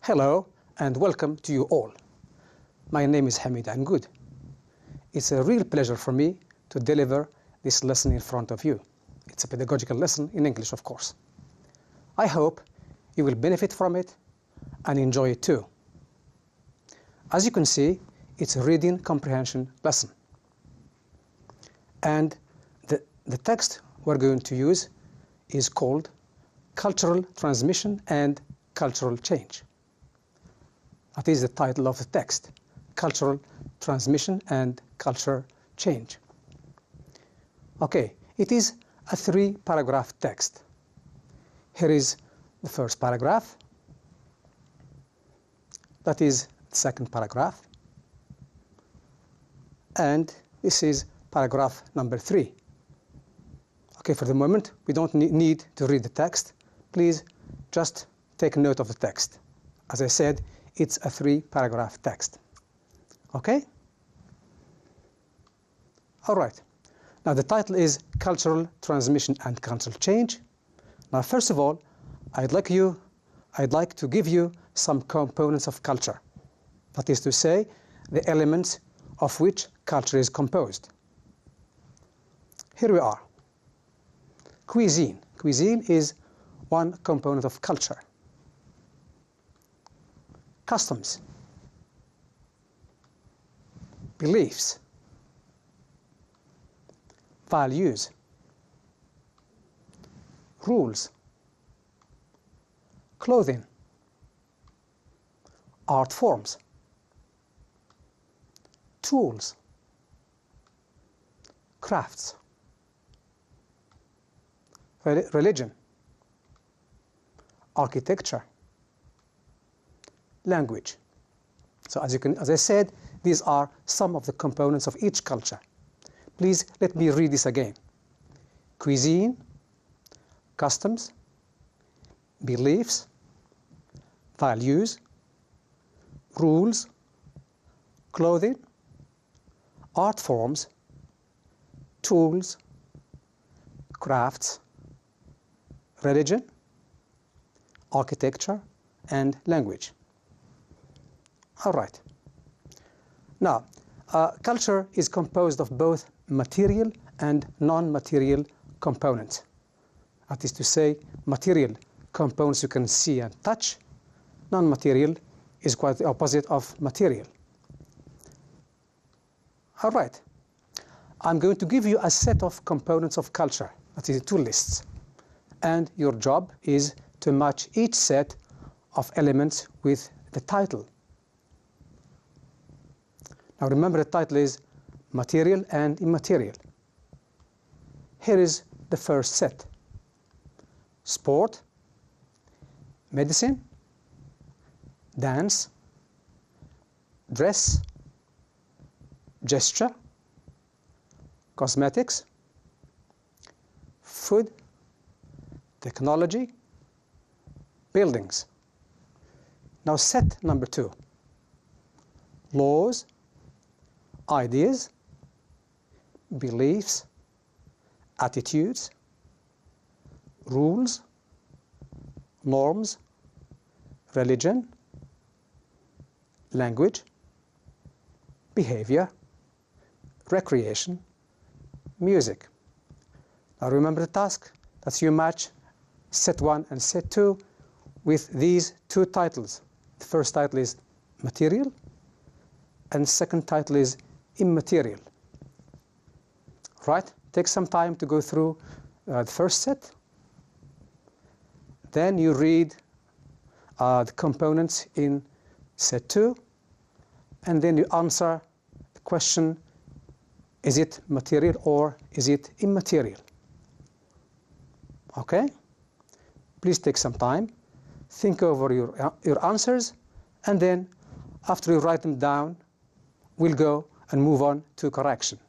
Hello and welcome to you all. My name is Hamid Angoud. It's a real pleasure for me to deliver this lesson in front of you. It's a pedagogical lesson in English, of course. I hope you will benefit from it and enjoy it too. As you can see, it's a reading comprehension lesson. And the text we're going to use is called Cultural Transmission and Cultural Change. That is the title of the text, Cultural Transmission and Culture Change. Okay, it is a 3-paragraph text. Here is the first paragraph. That is the second paragraph. And this is paragraph number 3. Okay, for the moment, we don't need to read the text. Please just take note of the text. As I said, it's a 3-paragraph text. Okay? All right. Now, the title is Cultural Transmission and Cultural Change. Now, first of all, I'd like to give you some components of culture. That is to say, the elements of which culture is composed. Here we are. Cuisine. Cuisine is one component of culture. Customs, beliefs, values, rules, clothing, art forms, tools, crafts, religion, architecture, language. So as I said, these are some of the components of each culture. Please let me read this again. Cuisine, customs, beliefs, values, rules, clothing, art forms, tools, crafts, religion, architecture, and language. All right. Now, culture is composed of both material and non-material components. That is to say, material components you can see and touch. Non-material is quite the opposite of material. All right. I'm going to give you a set of components of culture. That is 2 lists. And your job is to match each set of elements with the title. Now remember, the title is Material and Immaterial. Here is the first set. Sport, medicine, dance, dress, gesture, cosmetics, food, technology, buildings. Now set number 2. Laws, ideas, beliefs, attitudes, rules, norms, religion, language, behavior, recreation, music. Now remember the task, that you match set 1 and set 2 with these 2 titles. The first title is material, and second title is immaterial. Right? Take some time to go through the first set. Then you read the components in set 2, and then you answer the question, is it material or is it immaterial? Okay? Please take some time, think over your answers, and then after you write them down, we'll go and move on to correction.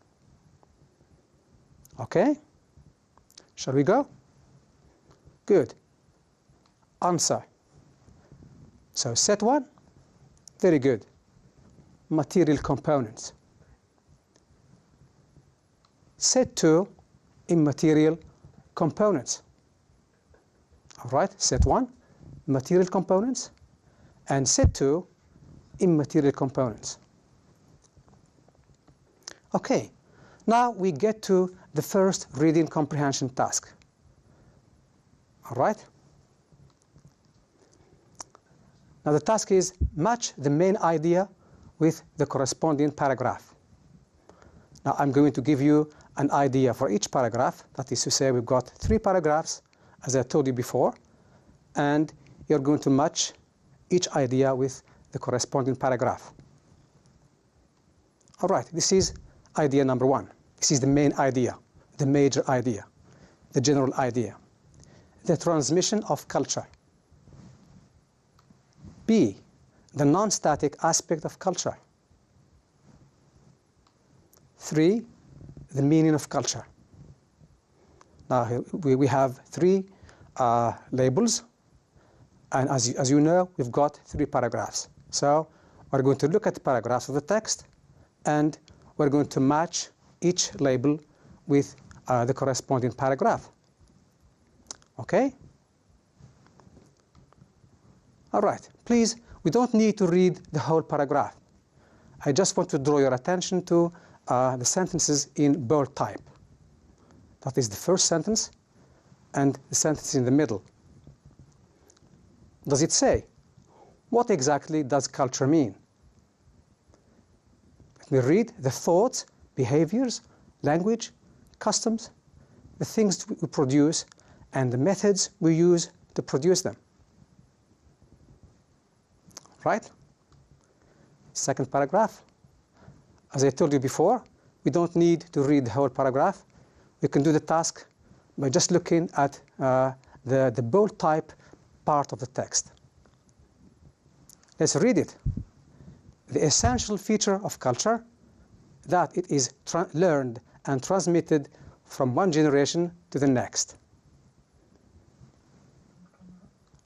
Okay? Shall we go? Good. Answer. So set 1, very good. Material components. Set 2, immaterial components. All right, set 1, material components, and set 2, immaterial components. Okay, now we get to the first reading comprehension task. All right? Now the task is match the main idea with the corresponding paragraph. Now I'm going to give you an idea for each paragraph. That is to say, we've got 3 paragraphs, as I told you before, and you're going to match each idea with the corresponding paragraph. All right, this is idea number 1. This is the main idea, the major idea, the general idea. The transmission of culture. B, the non-static aspect of culture. 3, the meaning of culture. Now we have 3 labels, and as you know, we've got 3 paragraphs. So we're going to look at the paragraphs of the text, and we're going to match each label with the corresponding paragraph. Okay? All right. Please, we don't need to read the whole paragraph. I just want to draw your attention to the sentences in bold type. That is the first sentence and the sentence in the middle. Does it say? What exactly does culture mean? Let me read the thoughts, behaviors, language, customs, the things we produce, and the methods we use to produce them. Right? Second paragraph. As I told you before, we don't need to read the whole paragraph. We can do the task by just looking at the bold type part of the text. Let's read it. The essential feature of culture, that it is learned and transmitted from one generation to the next.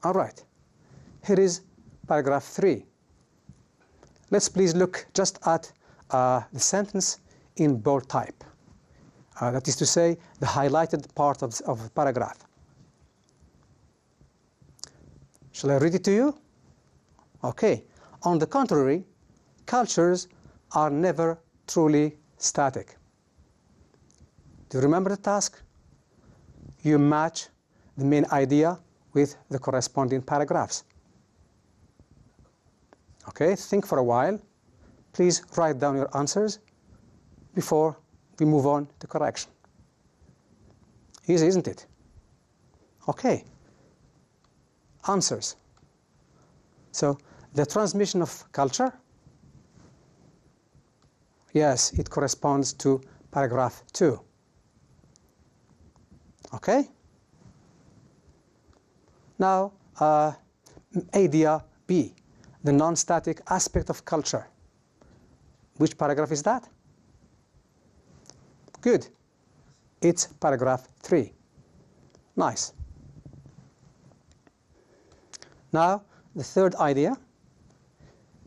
All right. Here is paragraph 3. Let's please look just at the sentence in bold type. That is to say, the highlighted part of the paragraph. Shall I read it to you? Okay. On the contrary, cultures are never truly static. Do you remember the task? You match the main idea with the corresponding paragraphs. Okay, think for a while. Please write down your answers before we move on to correction. Easy, isn't it? Okay. Answers. So, the transmission of culture, yes, it corresponds to paragraph 2. Okay? Now, idea B, the non-static aspect of culture. Which paragraph is that? Good. It's paragraph 3. Nice. Now, the third idea,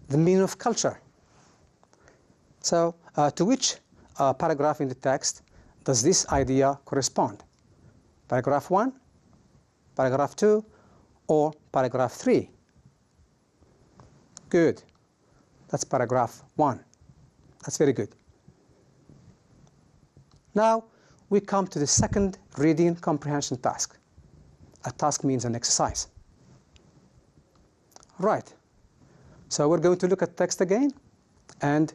the meaning of culture. So, to which paragraph in the text does this idea correspond? Paragraph 1, paragraph 2, or paragraph 3? Good. That's paragraph 1. That's very good. Now, we come to the second reading comprehension task. A task means an exercise. Right. So we're going to look at text again, and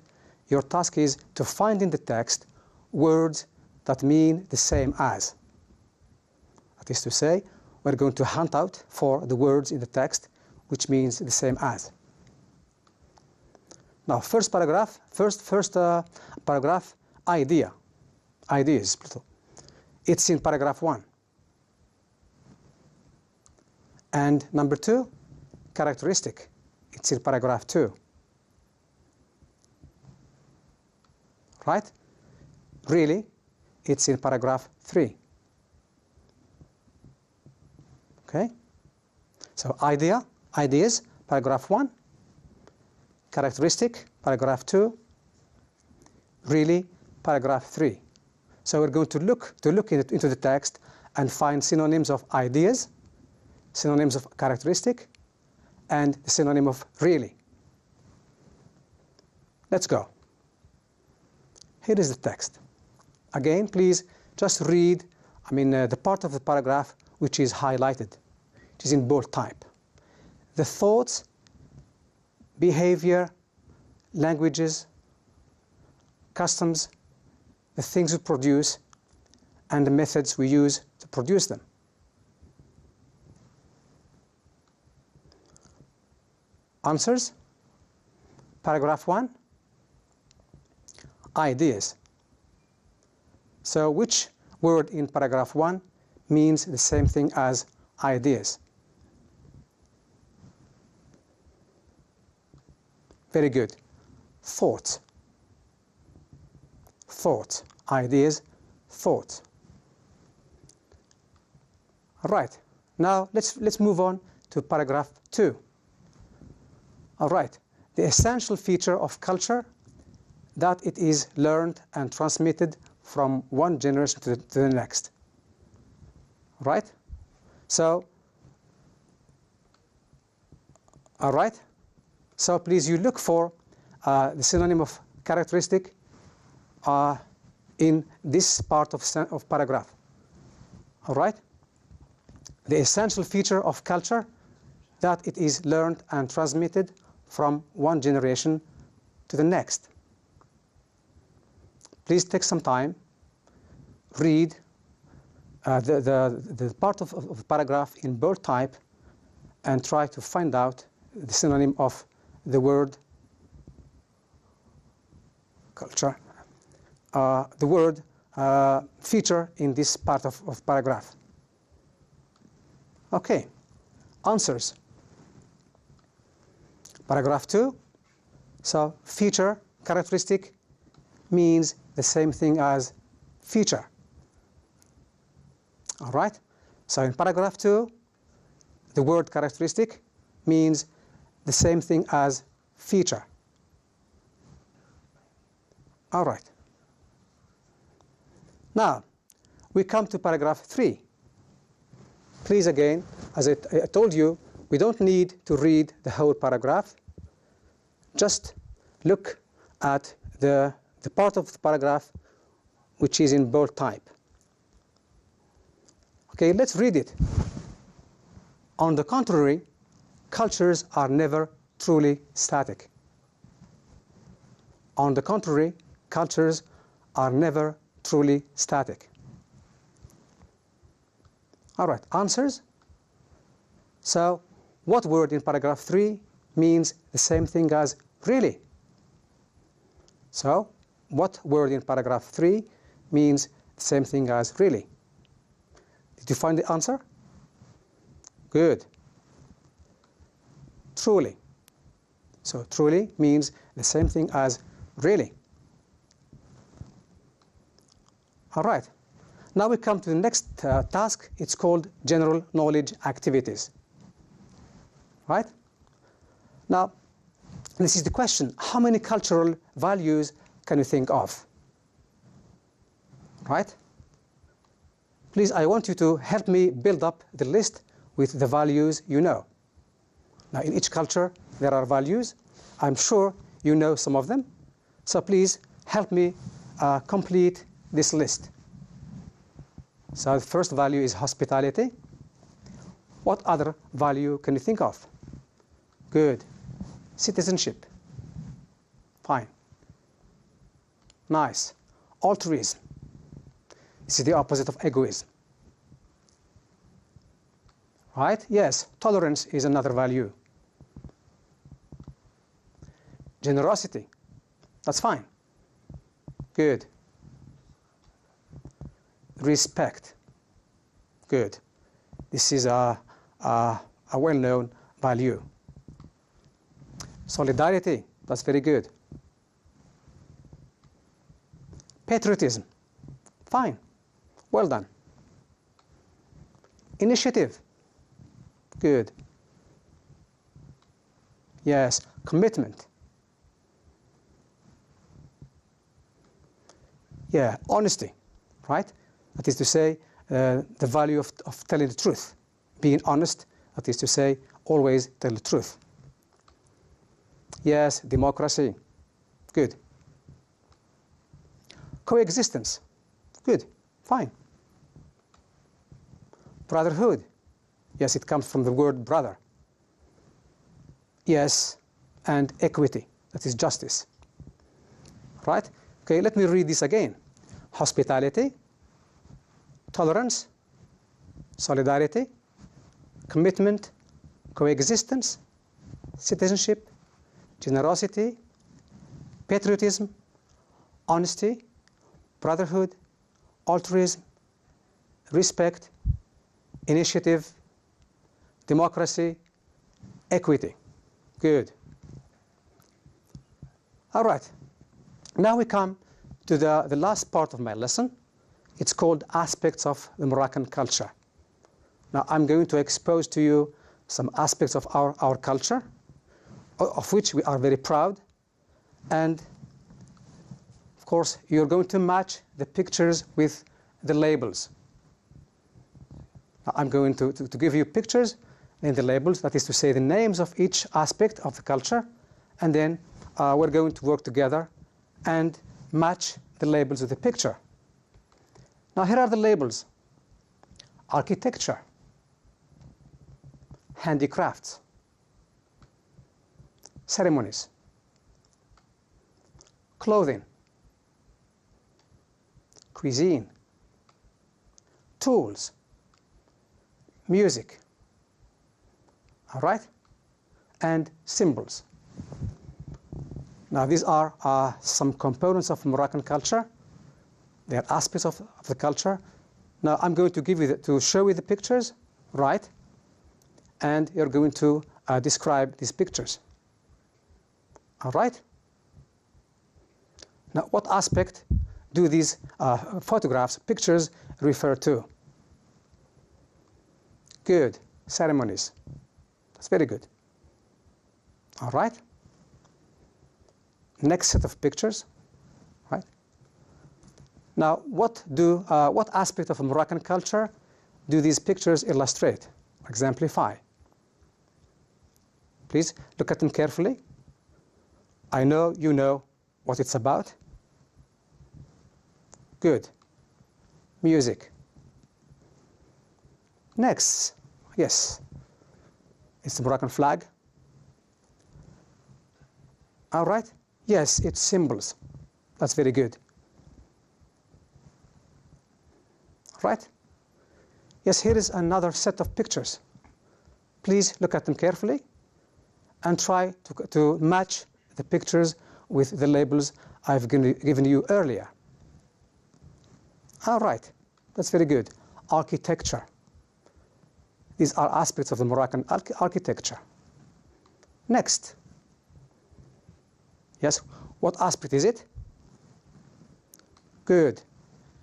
your task is to find in the text words that mean the same as. That is to say, we're going to hunt out for the words in the text which means the same as. Now, first paragraph, idea. Ideas, plural. It's in paragraph 1. And number 2, characteristic. It's in paragraph 2. Right? Really, it's in paragraph 3. Okay? So ideas, paragraph 1. Characteristic, paragraph 2. Really, paragraph 3. So we're going to look into the text and find synonyms of ideas, synonyms of characteristic, and the synonym of really. Let's go. Here is the text. Again, please just read, the part of the paragraph which is highlighted. It is in bold type. The thoughts, behavior, languages, customs, the things we produce, and the methods we use to produce them. Answers? Paragraph 1, ideas. So which word in paragraph 1 means the same thing as ideas? Very good. Thought. Thought. Ideas. Thought. All right. Now let's move on to paragraph 2. All right. The essential feature of culture, that it is learned and transmitted from one generation to the next. Right? So, all right. So please, you look for the synonym of characteristic in this part of paragraph. All right? The essential feature of culture, that it is learned and transmitted from one generation to the next. Please take some time, read the part of the paragraph in bold type, and try to find out the synonym of the word culture, the word feature in this part of paragraph. Okay, answers. Paragraph 2, so feature, characteristic, means the same thing as feature. All right? So in paragraph 2, the word characteristic means the same thing as feature. All right. Now, we come to paragraph 3. Please, again, as I told you, we don't need to read the whole paragraph. Just look at the part of the paragraph which is in bold type. Okay, let's read it. On the contrary, cultures are never truly static. On the contrary, cultures are never truly static. All right, answers? So, what word in paragraph 3 means the same thing as really? So, what word in paragraph 3 means the same thing as really? Did you find the answer? Good. Truly. So, truly means the same thing as really. All right. Now we come to the next task. It's called general knowledge activities. Right? Now, this is the question. How many cultural values can you think of? Right? Please, I want you to help me build up the list with the values you know. Now, in each culture, there are values. I'm sure you know some of them. So please help me complete this list. So the first value is hospitality. What other value can you think of? Good. Citizenship. Fine. Nice. Altruism. This is the opposite of egoism. Right? Yes. Tolerance is another value. Generosity. That's fine. Good. Respect. Good. This is a well-known value. Solidarity. That's very good. Patriotism. Fine. Well done. Initiative. Good. Yes. Commitment. Yeah. Honesty. Right? That is to say, the value of telling the truth. Being honest, that is to say, always tell the truth. Yes, democracy. Good. Coexistence. Good. Fine. Brotherhood. Yes, it comes from the word brother. Yes, and equity. That is justice. Right? Okay, let me read this again. Hospitality, tolerance, solidarity, commitment, coexistence, citizenship, generosity, patriotism, honesty, brotherhood, altruism, respect, initiative, democracy, equity. Good. All right. Now we come to the last part of my lesson. It's called Aspects of the Moroccan Culture. Now I'm going to expose to you some aspects of our culture, of which we are very proud. And of course, you're going to match the pictures with the labels. Now, I'm going to give you pictures and the labels, that is to say the names of each aspect of the culture, and then we're going to work together and match the labels with the picture. Now here are the labels. Architecture, handicrafts, ceremonies, clothing, cuisine, tools, music, all right, and symbols. Now these are some components of Moroccan culture. They are aspects of the culture. Now I'm going to give you to show you the pictures, right? And you're going to describe these pictures. All right? Now what aspect do these photographs, pictures refer to? Good. Ceremonies. That's very good. All right? Next set of pictures, right? Now, what aspect of Moroccan culture do these pictures illustrate, exemplify? Please look at them carefully. I know you know what it's about. Good. Music. Next, yes, it's the Moroccan flag. All right. Yes, it's symbols. That's very good. Right? Yes, here is another set of pictures. Please look at them carefully and try to match the pictures with the labels I've given you earlier. All right, that's very good. Architecture. These are aspects of the Moroccan architecture. Next. Yes, what aspect is it? Good.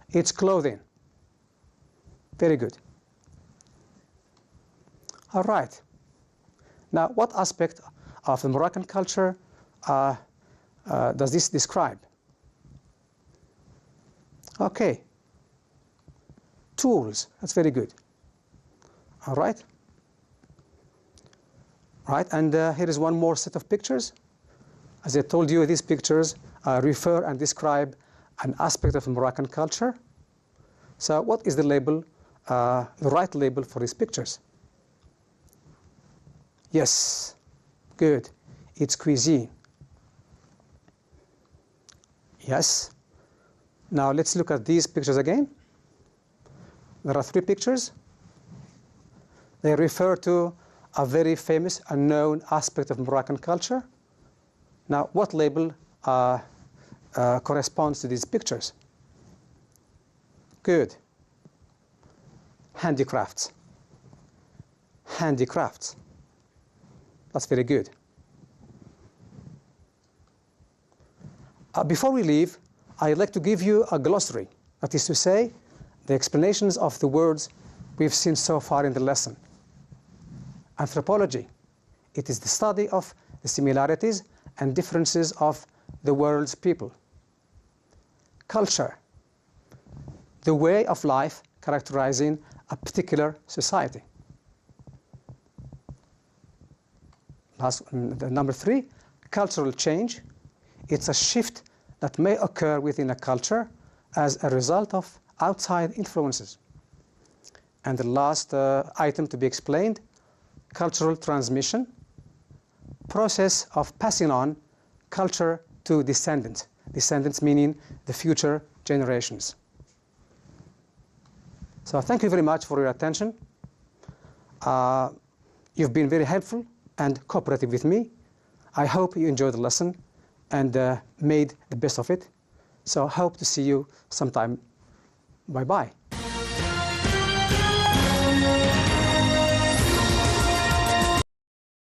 It's clothing. Very good. All right. Now, what aspect of the Moroccan culture does this describe? Okay. Tools. That's very good. All right. Right, and here is one more set of pictures. As I told you, these pictures refer and describe an aspect of Moroccan culture. So what is the label, the right label for these pictures? Yes, good. It's cuisine. Yes. Now let's look at these pictures again. There are three pictures. They refer to a very famous and known aspect of Moroccan culture. Now, what label corresponds to these pictures? Good. Handicrafts. Handicrafts. That's very good. Before we leave, I'd like to give you a glossary. That is to say, the explanations of the words we've seen so far in the lesson. Anthropology. It is the study of the similarities and differences of the world's people. Culture. The way of life characterizing a particular society. Number 3, cultural change. It's a shift that may occur within a culture as a result of outside influences. And the last item to be explained, cultural transmission, process of passing on culture to descendants. Descendants meaning the future generations. So thank you very much for your attention. You've been very helpful and cooperative with me. I hope you enjoyed the lesson and made the best of it. So I hope to see you sometime. Bye-bye.